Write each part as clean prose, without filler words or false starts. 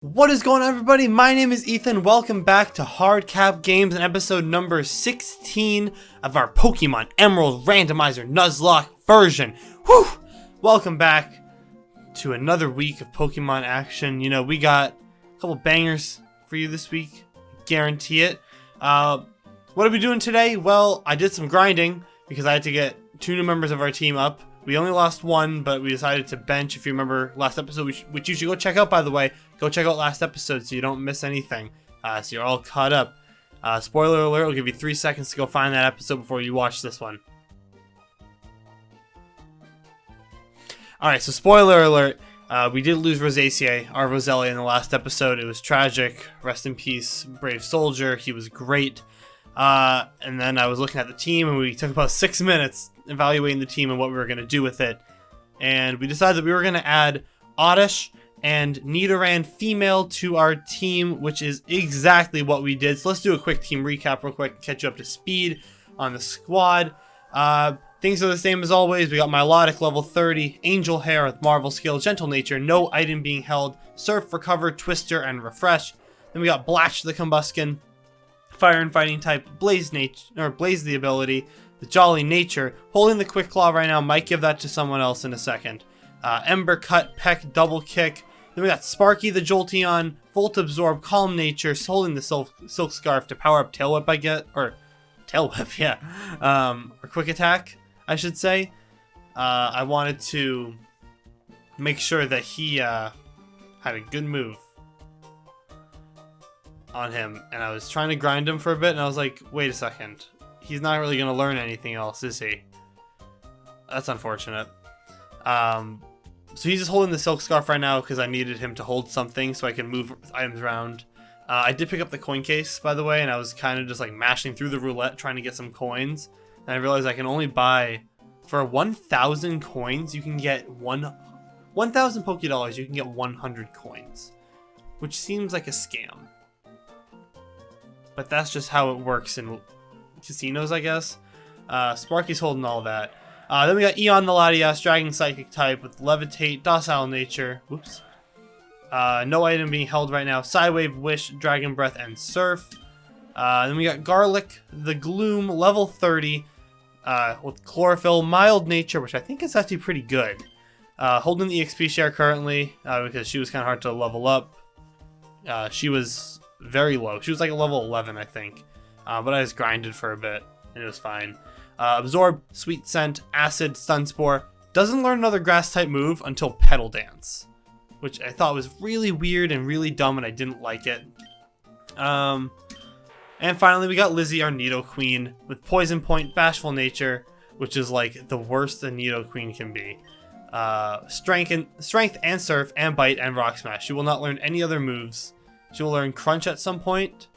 What is going on, everybody? My name is Ethan. Welcome back to Hardcap Games and episode number 16 of our Pokemon Emerald Randomizer Nuzlocke version. Whew! Welcome back to another week of Pokemon action. You know, we got a couple bangers for you this week. Guarantee it. What are we doing today? Well, I did some grinding because I had to get 2 new members of our team up. We only lost 1, but we decided to bench. If you remember last episode, which you should go check out, by the way. Go check out last episode so you don't miss anything. So you're all caught up. Spoiler alert, I'll give you 3 seconds to go find that episode before you watch this one. Alright, so spoiler alert. We did lose Rosaceae, our Roselia, in the last episode. It was tragic. Rest in peace, brave soldier. He was great. And then I was looking at the team, and we took about 6 minutes evaluating the team and what we were going to do with it. And we decided that we were going to add Oddish and Nidoran female to our team, which is exactly what we did. So let's do a quick team recap real quick and catch you up to speed on the squad. Things are the same as always. We got Milotic level 30, Angel Hair with Marvel Skill, Gentle Nature, no item being held, Surf, Recover, Twister, and Refresh. Then we got Blatch the Combuskin, Fire and Fighting type, Blaze the ability, the Jolly Nature. Holding the Quick Claw right now, might give that to someone else in a second. Ember Cut, Peck, Double Kick. Then we got Sparky the Jolteon, Volt Absorb, Calm Nature, holding the Silk Scarf to power up Tail Whip, Tail Whip, yeah. Or Quick Attack, I should say. I wanted to make sure that he had a good move on him, and I was trying to grind him for a bit, and I was like, wait a second. He's not really going to learn anything else, is he? That's unfortunate. So he's just holding the Silk Scarf right now because I needed him to hold something so I can move items around. I did pick up the coin case, by the way, and I was kind of just like mashing through the roulette trying to get some coins. And I realized I can only buy, for 1,000 coins, you can get 1,000 Pokédollars, you can get 100 coins. Which seems like a scam. But that's just how it works in casinos, I guess. Sparky's holding all that. Then we got Eon the Latias, Dragon Psychic type with Levitate, Docile Nature. Whoops. No item being held right now. Psywave, Wish, Dragon Breath, and Surf. Then we got Garlic the Gloom, level 30, with Chlorophyll, Mild Nature, which I think is actually pretty good. Holding the EXP share currently, because she was kind of hard to level up. She was very low. She was like a level 11, I think. But I just grinded for a bit, and it was fine. Absorb, Sweet Scent, Acid, Stun Spore. Doesn't learn another grass-type move until Petal Dance, which I thought was really weird and really dumb, and I didn't like it. And finally, we got Lizzie, our Nidoqueen, with Poison Point, Bashful Nature, which is like the worst a Nidoqueen can be. Strength and Surf and Bite and Rock Smash. She will not learn any other moves. She will learn Crunch at some point.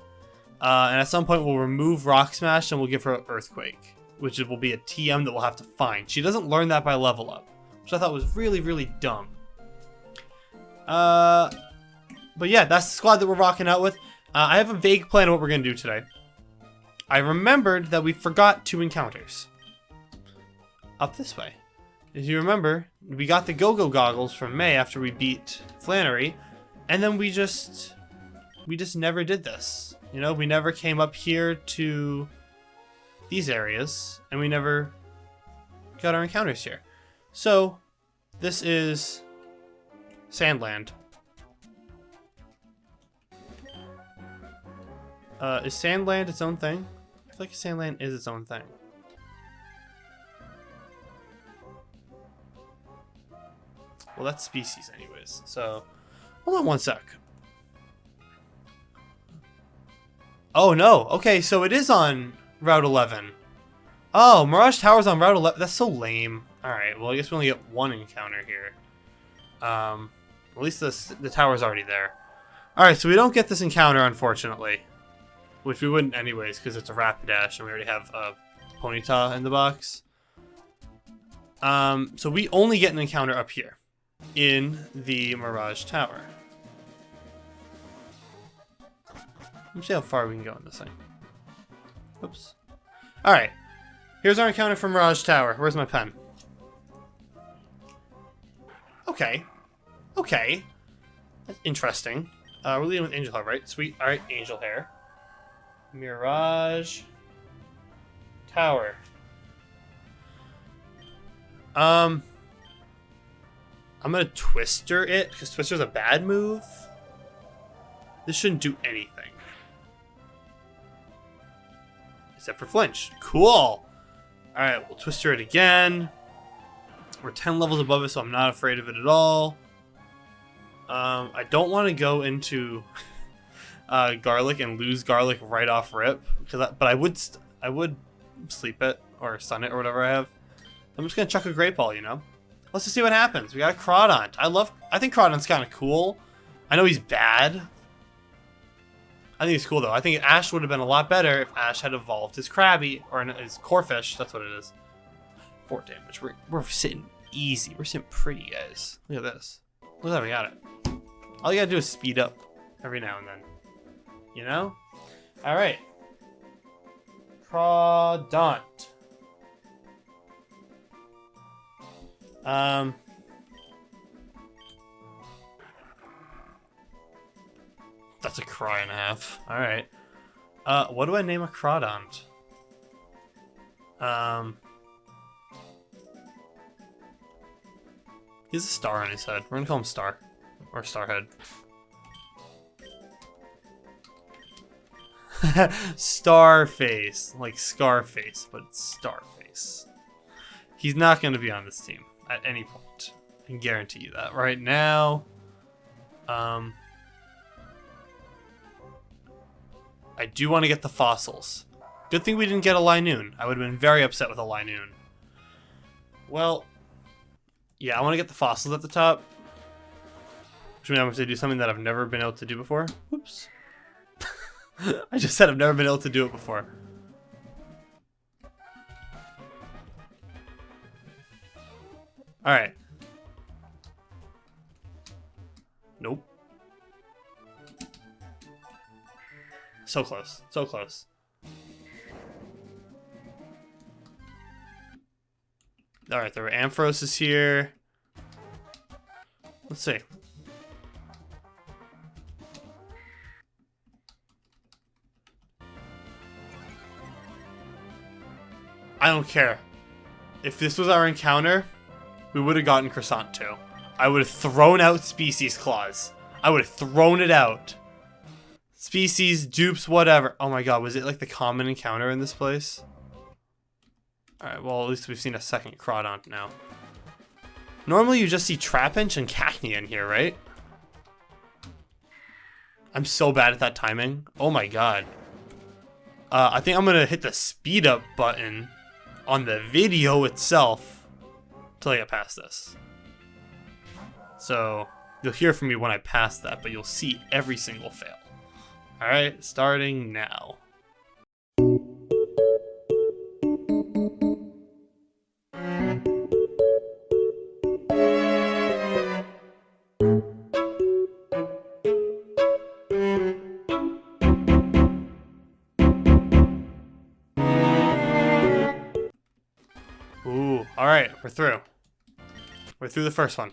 And at some point, we'll remove Rock Smash and we'll give her Earthquake, which will be a TM that we'll have to find. She doesn't learn that by level up, which I thought was really, really dumb. But yeah, that's the squad that we're rocking out with. I have a vague plan of what we're going to do today. I remembered that we forgot 2 encounters. Up this way. As you remember, we got the Go-Go Goggles from May after we beat Flannery, and then we just never did this. You know, we never came up here to these areas, and we never got our encounters here. So, this is Sandland. Is Sandland its own thing? I feel like Sandland is its own thing. Well, that's species anyways, so hold on one sec. Oh no, okay, so it is on Route 11. Oh, Mirage Tower's on Route 11. That's so lame. Alright, well I guess we only get 1 encounter here. At least the tower's already there. Alright, so we don't get this encounter, unfortunately. Which we wouldn't anyways, because it's a Rapidash and we already have a Ponyta in the box. So we only get an encounter up here, in the Mirage Tower. Let me see how far we can go in this thing. Oops. Alright. Here's our encounter from Mirage Tower. Where's my pen? Okay. Okay. That's interesting. We're leading with Angel Hair, right? Sweet. All right, Angel Hair. Mirage. Tower. I'm gonna Twister it because Twister's a bad move. This shouldn't do anything. Except for flinch. Cool. Alright, we'll Twister it again. We're 10 levels above it, so I'm not afraid of it at all. I don't want to go into Garlic and lose Garlic right off rip. But I would sleep it or stun it or whatever I have. I'm just going to chuck a Great Ball, you know? Let's just see what happens. We got a Crawdont. I think Crawdont's kind of cool. I know he's bad. I think he's cool, though. I think Ash would have been a lot better if Ash had evolved his Krabby, or his Corphish. That's what it is. 4 damage. We're sitting easy. We're sitting pretty, guys. Look at this. Look at that, we got it. All you gotta do is speed up every now and then. You know? Alright. Crawdont. That's a cry and a half. Alright. What do I name a Crawdont? He has a star on his head. We're gonna call him Star. Or Starhead. Starface. Like Scarface, but it's Starface. He's not gonna be on this team at any point. I can guarantee you that. Right now, I do want to get the fossils. Good thing we didn't get a Linoon. I would have been very upset with a Linoon. Well, yeah, I want to get the fossils at the top. Which means I'm going to do something that I've never been able to do before. Whoops. I just said I've never been able to do it before. Alright. Nope. So close. So close. Alright, there were Amphros here. Let's see. I don't care. If this was our encounter, we would have gotten Croissant too. I would have thrown out Species Claws. I would have thrown it out. Species, dupes, whatever. Oh my god, was it like the common encounter in this place? Alright, well at least we've seen a second Crawdont now. Normally you just see Trapinch and Cacnea in here, right? I'm so bad at that timing. Oh my god. I think I'm gonna hit the speed up button on the video itself until I get past this. So you'll hear from me when I pass that, but you'll see every single fail. Alright, starting now. Ooh, alright, we're through. We're through the first one.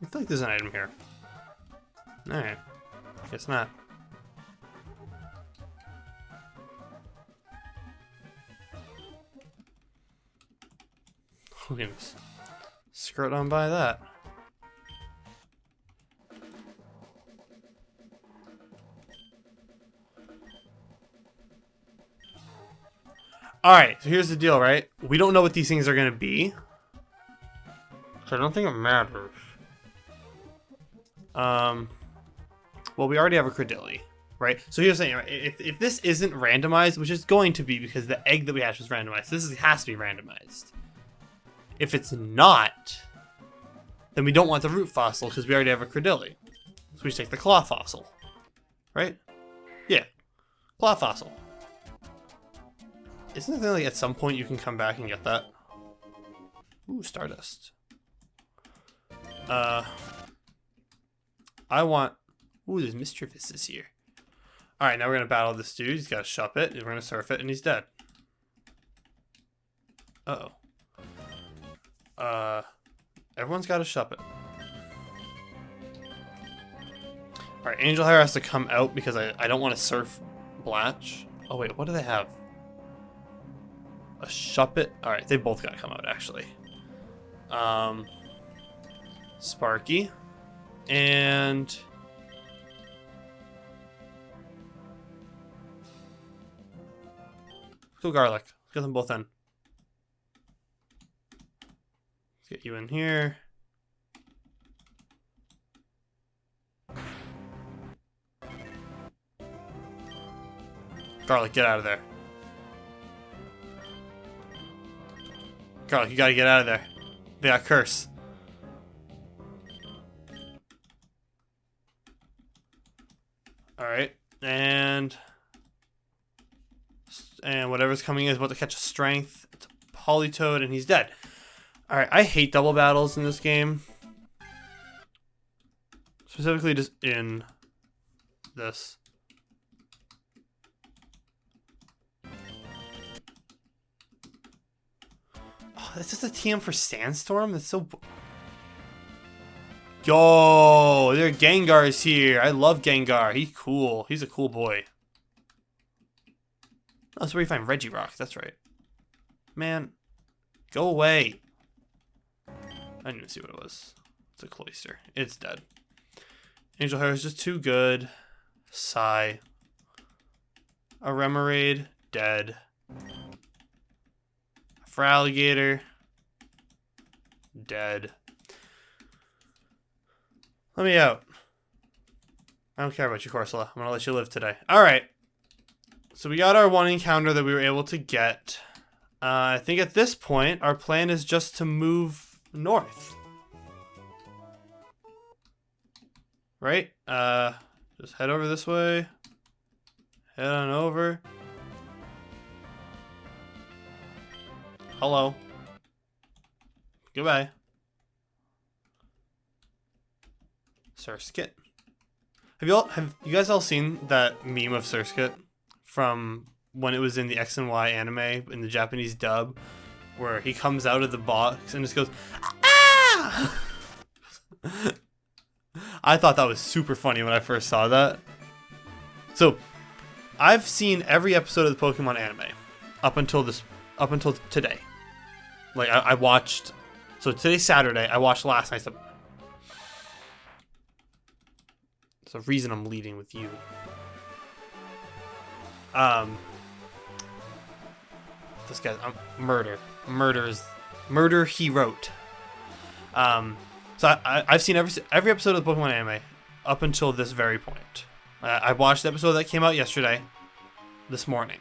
I feel like there's an item here. Alright. Guess not. We can just skirt on by that. Alright, so here's the deal, right? We don't know what these things are going to be. So I don't think it matters. Well, we already have a Credilli, right? So here's the thing, right? If this isn't randomized, which is going to be because the egg that we hatched was randomized, has to be randomized. If it's not, then we don't want the root fossil because we already have a Credilli. So we just take the claw fossil, right? Yeah, claw fossil. Isn't it like at some point you can come back and get that? Ooh, Stardust. I want... Ooh, there's Mischievous here. Alright, now we're going to battle this dude. He's got to shop it. We're going to surf it, and he's dead. Uh-oh. Everyone's got to shop it. Alright, Angel Hair has to come out because I don't want to surf Blatch. Oh wait, what do they have? A Shuppet? Alright, they both gotta come out actually. Sparky. And go Garlic. Let's get them both in. Let's get you in here. Garlic, get out of there. Garlic, you gotta get out of there. They got Curse. Alright, and whatever's coming in is about to catch a Strength. It's a Polytoad, and he's dead. Alright, I hate double battles in this game. Specifically just in this. Oh, that's just a TM for Sandstorm? That's so... Yo, there are Gengars here. I love Gengar. He's cool. He's a cool boy. Oh, that's where you find Regirock. That's right. Man, go away. I didn't even see what it was. It's a Cloyster. It's dead. Angel Hair is just too good. Sigh. A Remoraid. Dead. Feraligatr. Dead. Let me out. I don't care about you, Corsola. I'm gonna let you live today. Alright. So we got our one encounter that we were able to get. I think at this point, our plan is just to move north. Right? Just head over this way. Head on over. Hello. Goodbye. Surskit. Have you guys all seen that meme of Surskit from when it was in the X and Y anime in the Japanese dub, where he comes out of the box and just goes, ah! I thought that was super funny when I first saw that. So, I've seen every episode of the Pokemon anime up until today. Like I watched. So today's Saturday. I watched last night's. There's a reason I'm leading with you. This guy's murder. Murder he wrote. So I've seen every episode of the Pokemon anime up until this very point. I watched the episode that came out yesterday, this morning.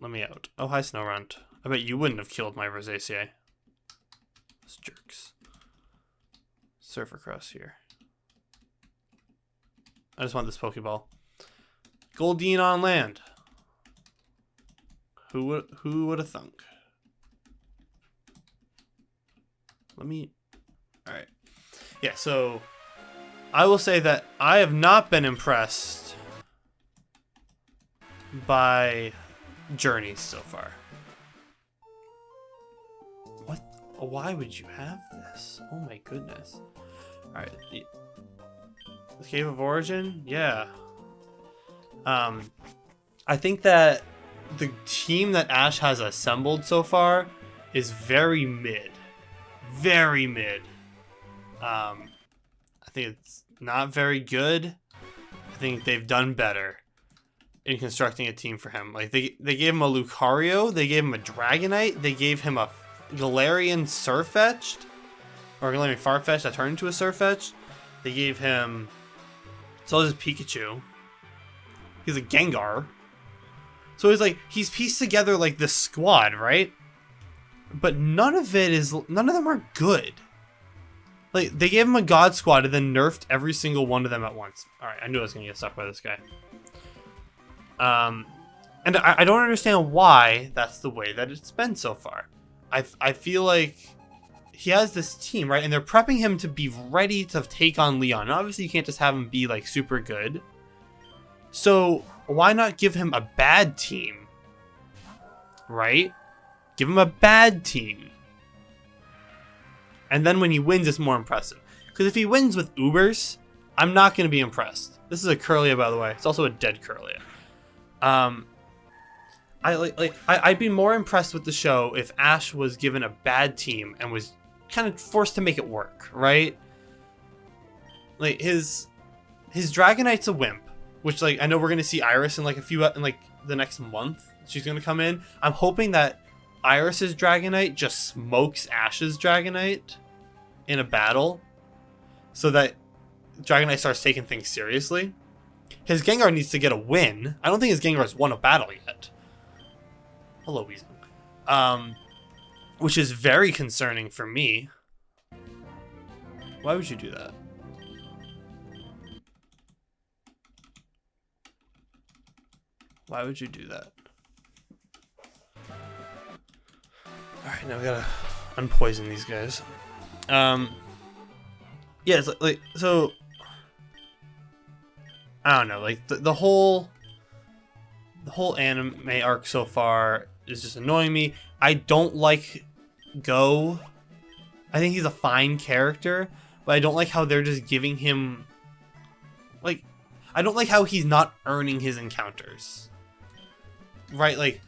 Let me out. Oh, hi, Snowrunt. I bet you wouldn't have killed my Rosaceae. Those jerks. Surfer Cross here. I just want this Pokeball. Goldeen on land. Who would have thunk? Let me... Alright. Yeah, so... I will say that I have not been impressed by journeys so far. What? Why would you have this? Oh my goodness. Alright. The Cave of Origin? Yeah. I think that the team that Ash has assembled so far is very mid. Very mid. I think it's not very good. I think they've done better in constructing a team for him. Like they gave him a Lucario, they gave him a Dragonite, they gave him a Galarian Surfetch'd, or Galarian Farfetch'd that turned into a Surfetch'd. They gave him, so is Pikachu. He's a Gengar. So he's pieced together like this squad, right? But none of them are good. Like, they gave him a God Squad and then nerfed every single one of them at once. Alright, I knew I was going to get stuck by this guy. And I don't understand why that's the way that it's been so far. I feel like he has this team, right? And they're prepping him to be ready to take on Leon. And obviously, you can't just have him be, like, super good. So, why not give him a bad team? Right? Give him a bad team. And then when he wins, it's more impressive. Because if he wins with Ubers, I'm not going to be impressed. This is a Kirlia, by the way. It's also a dead Kirlia. I'd be more impressed with the show if Ash was given a bad team and was kind of forced to make it work, right? Like his Dragonite's a wimp, which like I know we're gonna see Iris in like the next month. She's gonna come in. I'm hoping that Iris's Dragonite just smokes Ash's Dragonite in a battle, so that Dragonite starts taking things seriously. His Gengar needs to get a win. I don't think his Gengar has won a battle yet. Hello, Weezing. Which is very concerning for me. Why would you do that? Why would you do that? Alright, now we gotta unpoison these guys. Yeah, it's like so I don't know, like the whole anime arc so far is just annoying me. I don't like Go. I think he's a fine character, but I don't like how they're just giving him like I don't like how he's not earning his encounters. Right, like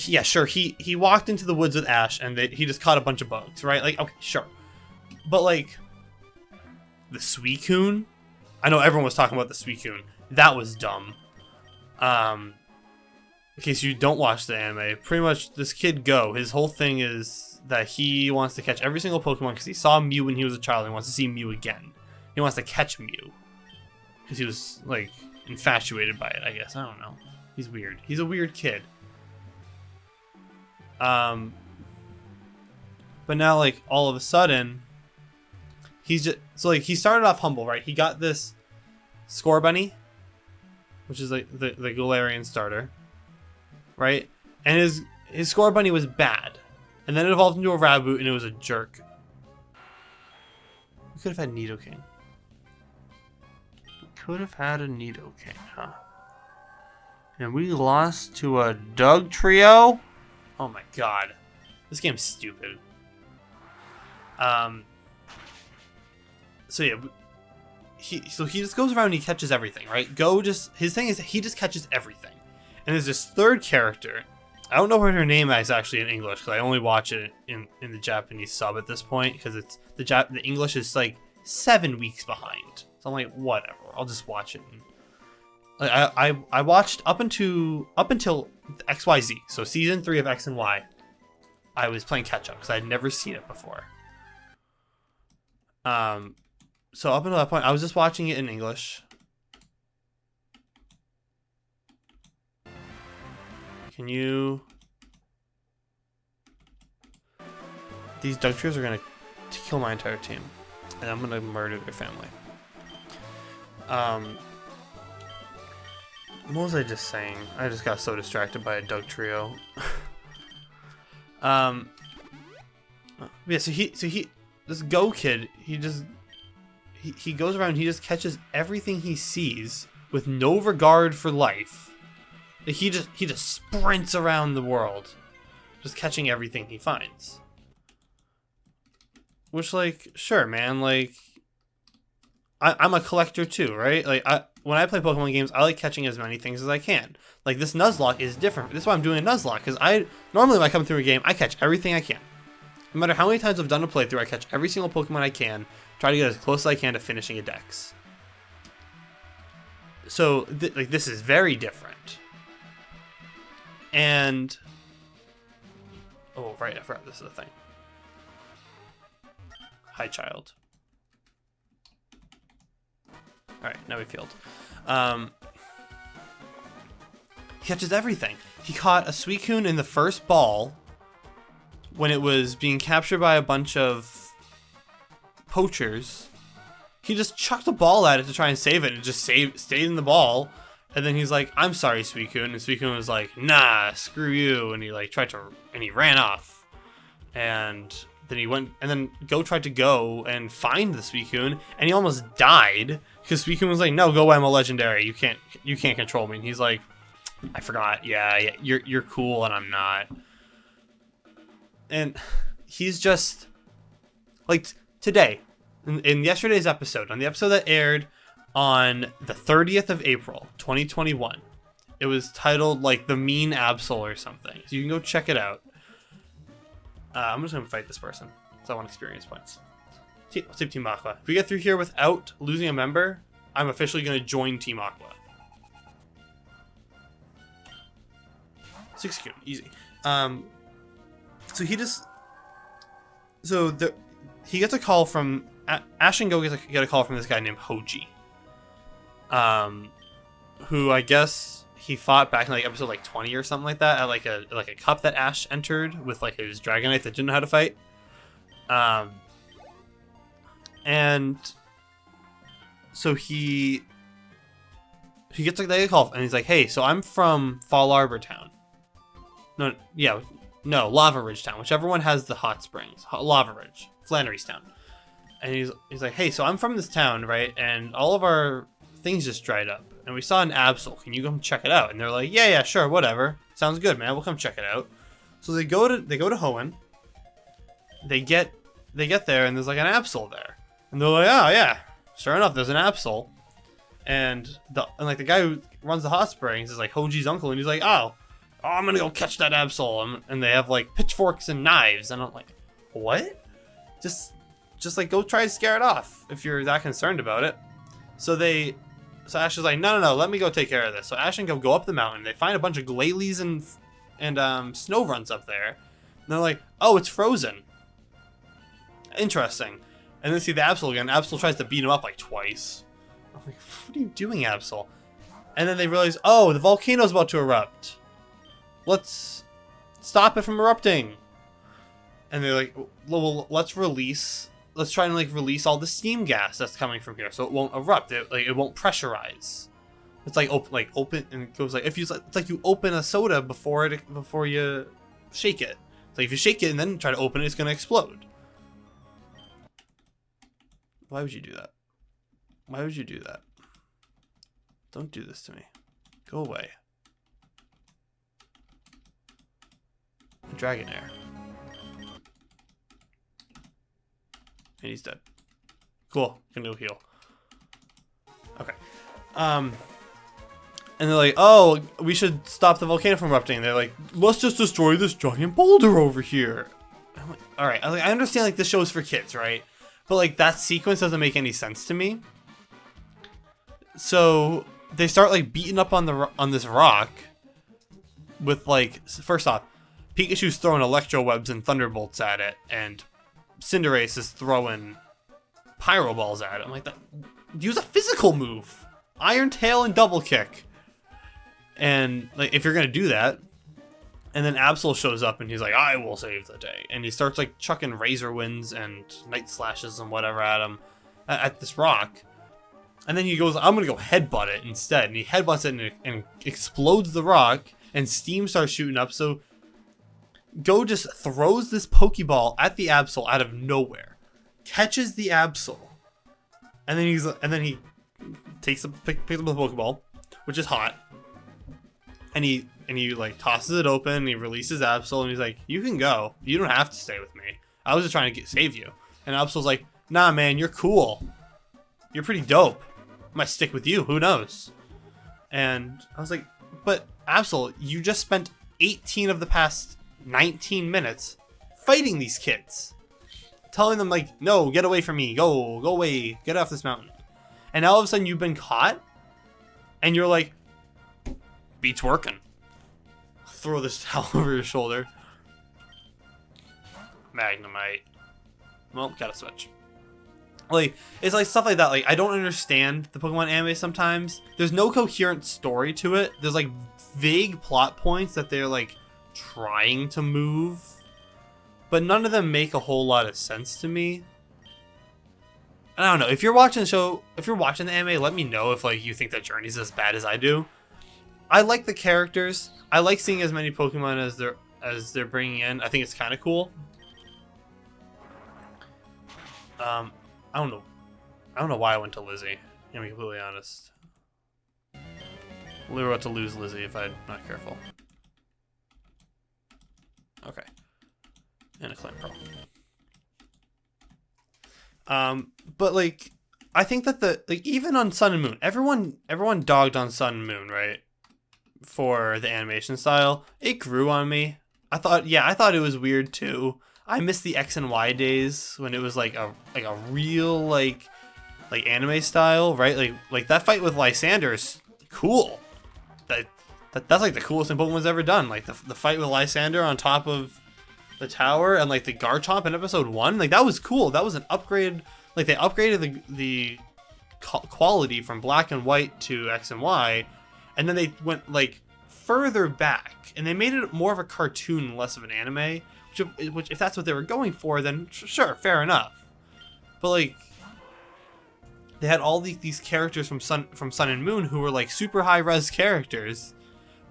yeah, sure, he walked into the woods with Ash and he just caught a bunch of bugs, right? Like, okay, sure. But like the Suicune, I know everyone was talking about the Suicune. That was dumb. In case you don't watch the anime, pretty much this kid Go, his whole thing is that he wants to catch every single Pokemon because he saw Mew when he was a child and he wants to see Mew again. He wants to catch Mew because he was like infatuated by it, I guess. I don't know. He's weird. He's a weird kid. But now like all of a sudden he's just so like he started off humble, right? He got this Scorbunny, which is like the Galarian starter, right? And his Scorbunny was bad, and then it evolved into a Raboot, and it was a jerk. We could have had Nidoking. We could have had a Nidoking, huh? And we lost to a Doug Trio. Oh my god, this game's stupid. So yeah, he just goes around and he catches everything, right? His thing is he just catches everything. And there's this third character. I don't know what her name is actually in English because I only watch it in the Japanese sub at this point because it's the English is like 7 weeks behind. So I'm like, whatever, I'll just watch it. I watched up until XYZ, so season 3 of X and Y. I was playing catch up because I'd never seen it before. So up until that point, I was just watching it in English. Can you? These Doug Trios are gonna kill my entire team, and I'm gonna murder their family. What was I just saying? I just got so distracted by a Doug Trio. Yeah, so this Go kid, he goes around, he just catches everything he sees with no regard for life. Like he just sprints around the world, just catching everything he finds. Which, like, sure, man, like, I'm a collector too, right? Like, when I play Pokemon games, I like catching as many things as I can. Like, this Nuzlocke is different. That's why I'm doing a Nuzlocke, because normally when I come through a game, I catch everything I can. No matter how many times I've done a playthrough, I catch every single Pokemon I can, try to get as close as I can to finishing a dex. So, like, this is very different. And... oh, right, I forgot this is a thing. Hi, child. Alright, now we failed. He catches everything. He caught a Suicune in the first ball when it was being captured by a bunch of poachers. He just chucked a ball at it to try and save it and just stayed in the ball. And then he's like, I'm sorry, Suicune. And Suicune was like, nah, screw you. And he like and he ran off. And then he went, and then Go tried to go and find the Suicune, and he almost died because Suicune was like, no, go away, I'm a legendary. You can't control me. And he's like, I forgot. Yeah, you're cool and I'm not. And he's just like, today, in yesterday's episode, on the episode that aired on the 30th of April, 2021. It was titled, like, The Mean Absol or something. So you can go check it out. I'm just going to fight this person, because I want experience points. Let's see Team Aqua. If we get through here without losing a member, I'm officially going to join Team Aqua. 6 Q, easy. So he just... So he gets a call from... Ash and Go get a call from this guy named Hoji. Who I guess he fought back in like episode like 20 or something like that at like a cup that Ash entered with like his Dragonite that didn't know how to fight. And so he gets like a call and he's like, hey, so I'm from Fall Arbor Town. No, Lava Ridge Town, whichever one has the hot springs. Lava Ridge, Flannery's town. And he's like, hey, so I'm from this town, right? And all of our things just dried up. And we saw an Absol. Can you come check it out? And they're like, yeah, sure, whatever. Sounds good, man. We'll come check it out. So they go to Hoenn. They get there and there's like an Absol there. And they're like, oh yeah, sure enough, there's an Absol. And like the guy who runs the hot springs is like Hoji's uncle, and he's like, oh, I'm gonna go catch that Absol. And they have like pitchforks and knives, and I'm like, what? Just like go try to scare it off if you're that concerned about it. So Ash is like, no, let me go take care of this. So Ash and go up the mountain. They find a bunch of Glalie and snow runs up there. And they're like, oh, it's frozen. Interesting. And then see the Absol again. Absol tries to beat him up like twice. I'm like, what are you doing, Absol? And then they realize, oh, the volcano's about to erupt. Let's stop it from erupting. And they're like, well, let's try and like release all the steam gas that's coming from here, so it won't erupt. It won't pressurize. It's like open, and it goes like it's like you open a soda before you shake it. It's like if you shake it and then try to open it, it's gonna explode. Why would you do that? Why would you do that? Don't do this to me. Go away. Dragonair. And he's dead. Cool. Can go heal. Okay. And they're like, oh, we should stop the volcano from erupting. And they're like, let's just destroy this giant boulder over here. I'm like, all right. I understand like this show's for kids, right? But like that sequence doesn't make any sense to me. So they start like beating up on this rock with like, first off, Pikachu's throwing electro webs and thunderbolts at it, and Cinderace is throwing pyro balls at it. I'm like, use a physical move. Iron Tail and double kick. And like if you're gonna do that, and then Absol shows up and he's like, I will save the day. And he starts like chucking Razor Winds and Night Slashes and whatever at him at this rock. And then he goes, I'm gonna go headbutt it instead. And he headbutts it and explodes the rock, and steam starts shooting up. So Go just throws this Pokeball at the Absol out of nowhere, catches the Absol, and then he picks up the Pokeball, which is hot, and he like tosses it open, and he releases Absol, and he's like, you can go, you don't have to stay with me, I was just trying to save you. And Absol's like, nah man, you're cool, you're pretty dope, I might stick with you, who knows. And I was like, but Absol, you just spent 18 of the past 19 minutes fighting these kids, telling them like, no, get away from me, go away, get off this mountain. And now all of a sudden you've been caught, and you're like, beats working. Throw this towel over your shoulder. Magnemite. Well, gotta switch. Like, it's like stuff like that. Like, I don't understand the Pokemon anime sometimes. There's no coherent story to it. There's like vague plot points that they're like trying to move, but none of them make a whole lot of sense to me. I don't know. If you're watching the show, if you're watching the anime, let me know if like you think that journey's as bad as I do. I like the characters. I like seeing as many Pokemon as they're bringing in. I think it's kind of cool. I don't know. I don't know why I went to Lizzie. To be completely honest, we were about to lose Lizzie if I'm not careful. Okay. And a Clan Pearl. But like, I think that even on Sun and Moon, everyone dogged on Sun and Moon, right? For the animation style, it grew on me. I thought it was weird too. I miss the X and Y days when it was like a real like anime style, right? Like that fight with Lysander is cool. That's like the coolest thing Pokemon's ever done. Like the fight with Lysander on top of the tower and like the Garchomp in episode 1, like that was cool. That was an upgrade. Like they upgraded the quality from black and white to X and Y, and then they went like further back and they made it more of a cartoon, less of an anime. Which if that's what they were going for, then sure, fair enough. But like, they had all these characters from Sun and Moon who were like super high res characters,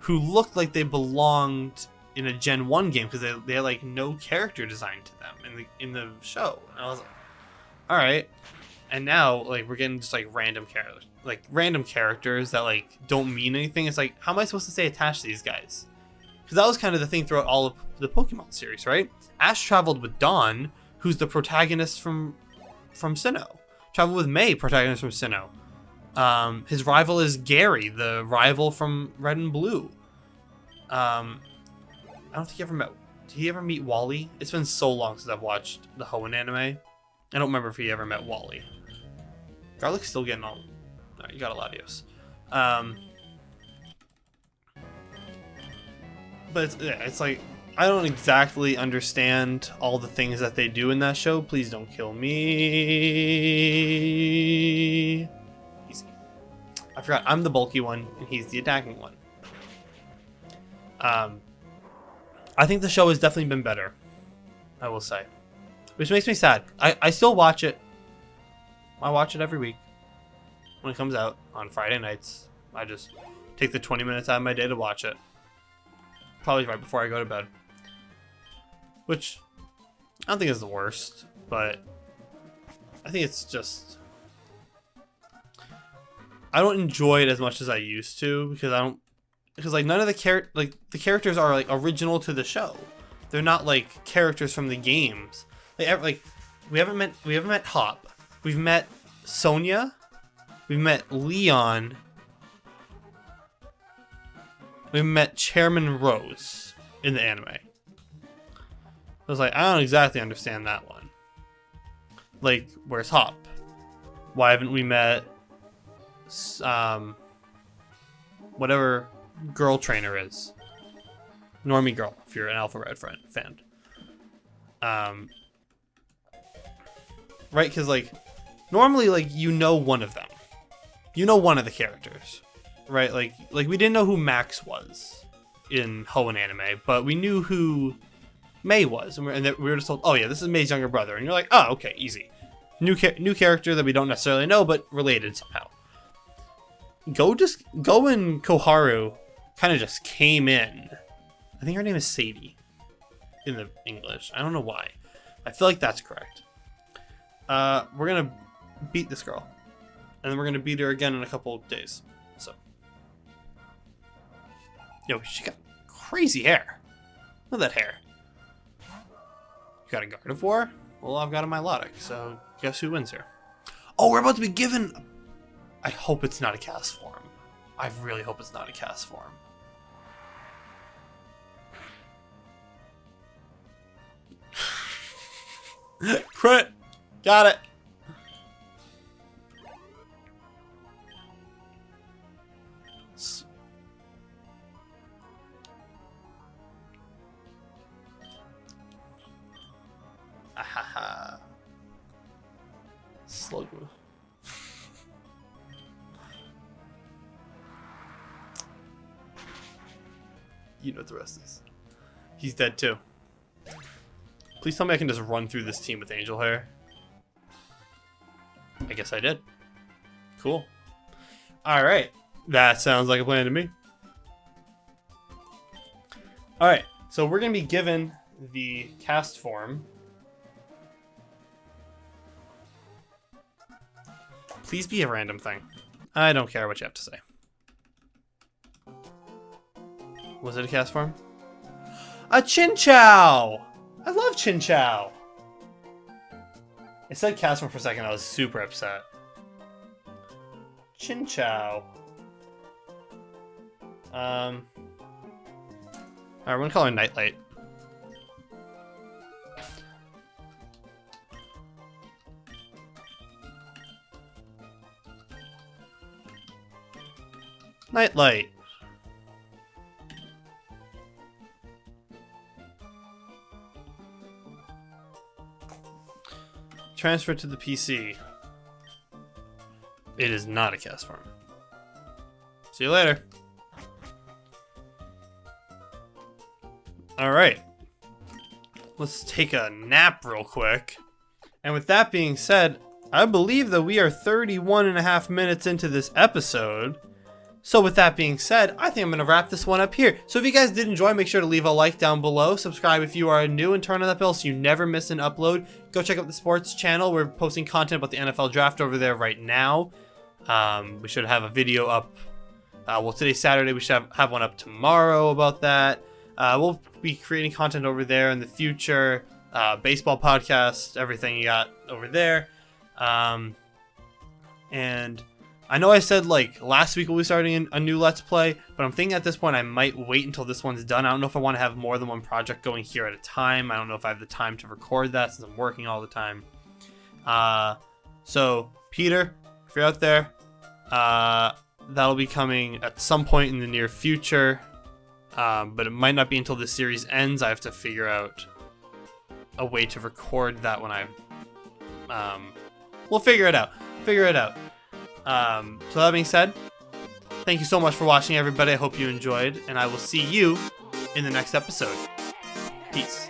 who looked like they belonged in a Gen 1 game because they had like no character design to them in the show. And I was like, all right. And now like we're getting just like random characters that like don't mean anything. It's like, how am I supposed to stay attached to these guys? Because that was kind of the thing throughout all of the Pokemon series, right? Ash traveled with Dawn, who's the protagonist from Sinnoh. Traveled with May, protagonist from Sinnoh. His rival is Gary, the rival from Red and Blue. I don't think he ever met. Did he ever meet Wally? It's been so long since I've watched the Hoenn anime. I don't remember if he ever met Wally. Garlic's still getting all. No, you got a Latios. But it's like, I don't exactly understand all the things that they do in that show. Please don't kill me. Easy. I forgot, I'm the bulky one, and he's the attacking one. I think the show has definitely been better, I will say. Which makes me sad. I still watch it. I watch it every week. When it comes out on Friday nights, I just take the 20 minutes out of my day to watch it. Probably right before I go to bed. Which, I don't think is the worst, but I think it's just... I don't enjoy it as much as I used to, because like none of the characters are like original to the show. They're not like characters from the games. Like we haven't met Hop. We've met Sonia. We've met Leon. We met Chairman Rose in the anime. I was like, I don't exactly understand that one. Like, where's Hop? Why haven't we met whatever girl trainer is? Normie girl, if you're an Alpha Red fan. Right, because like normally like you know one of them. You know one of the characters. Right, like we didn't know who Max was in Hoenn anime, but we knew who May was, and we were just told, oh yeah, this is May's younger brother, and you're like, oh okay, easy, new character that we don't necessarily know, but related somehow. Go and Koharu kind of just came in. I think her name is Sadie in the English. I don't know why. I feel like that's correct. We're gonna beat this girl, and then we're gonna beat her again in a couple of days. So. Yo, she got crazy hair. Look at that hair. You got a Gardevoir? Well, I've got a Milotic, so guess who wins here? Oh, we're about to be given... I hope it's not a cast form. I really hope it's not a cast form. Crit! Got it! Ahaha. Slugma. You know what the rest is. He's dead too. Please tell me I can just run through this team with Angel Hair. I guess I did. Cool. Alright. That sounds like a plan to me. Alright. So we're going to be given the cast form. Please be a random thing. I don't care what you have to say. Was it a cast form? A Chinchou! I love Chinchou! It said cast form for a second. I was super upset. Chin Chow. Alright, we're gonna call her Nightlight. Nightlight. Transfer to the PC. It is not a cast form. See you later. Alright. Let's take a nap real quick. And with that being said, I believe that we are 31.5 minutes into this episode. So with that being said, I think I'm going to wrap this one up here. So if you guys did enjoy, make sure to leave a like down below. Subscribe if you are new and turn on that bell so you never miss an upload. Go check out the sports channel. We're posting content about the NFL draft over there right now. We should have a video up. Well, today's Saturday. We should have one up tomorrow about that. We'll be creating content over there in the future. Baseball podcast, everything you got over there. And I know I said like last week we'll be starting a new Let's Play, but I'm thinking at this point I might wait until this one's done. I don't know if I want to have more than one project going here at a time. I don't know if I have the time to record that since I'm working all the time. So Peter, if you're out there, that'll be coming at some point in the near future, but it might not be until this series ends. I have to figure out a way to record that when we'll figure it out. So that being said, thank you so much for watching, everybody. I hope you enjoyed, and I will see you in the next episode. Peace.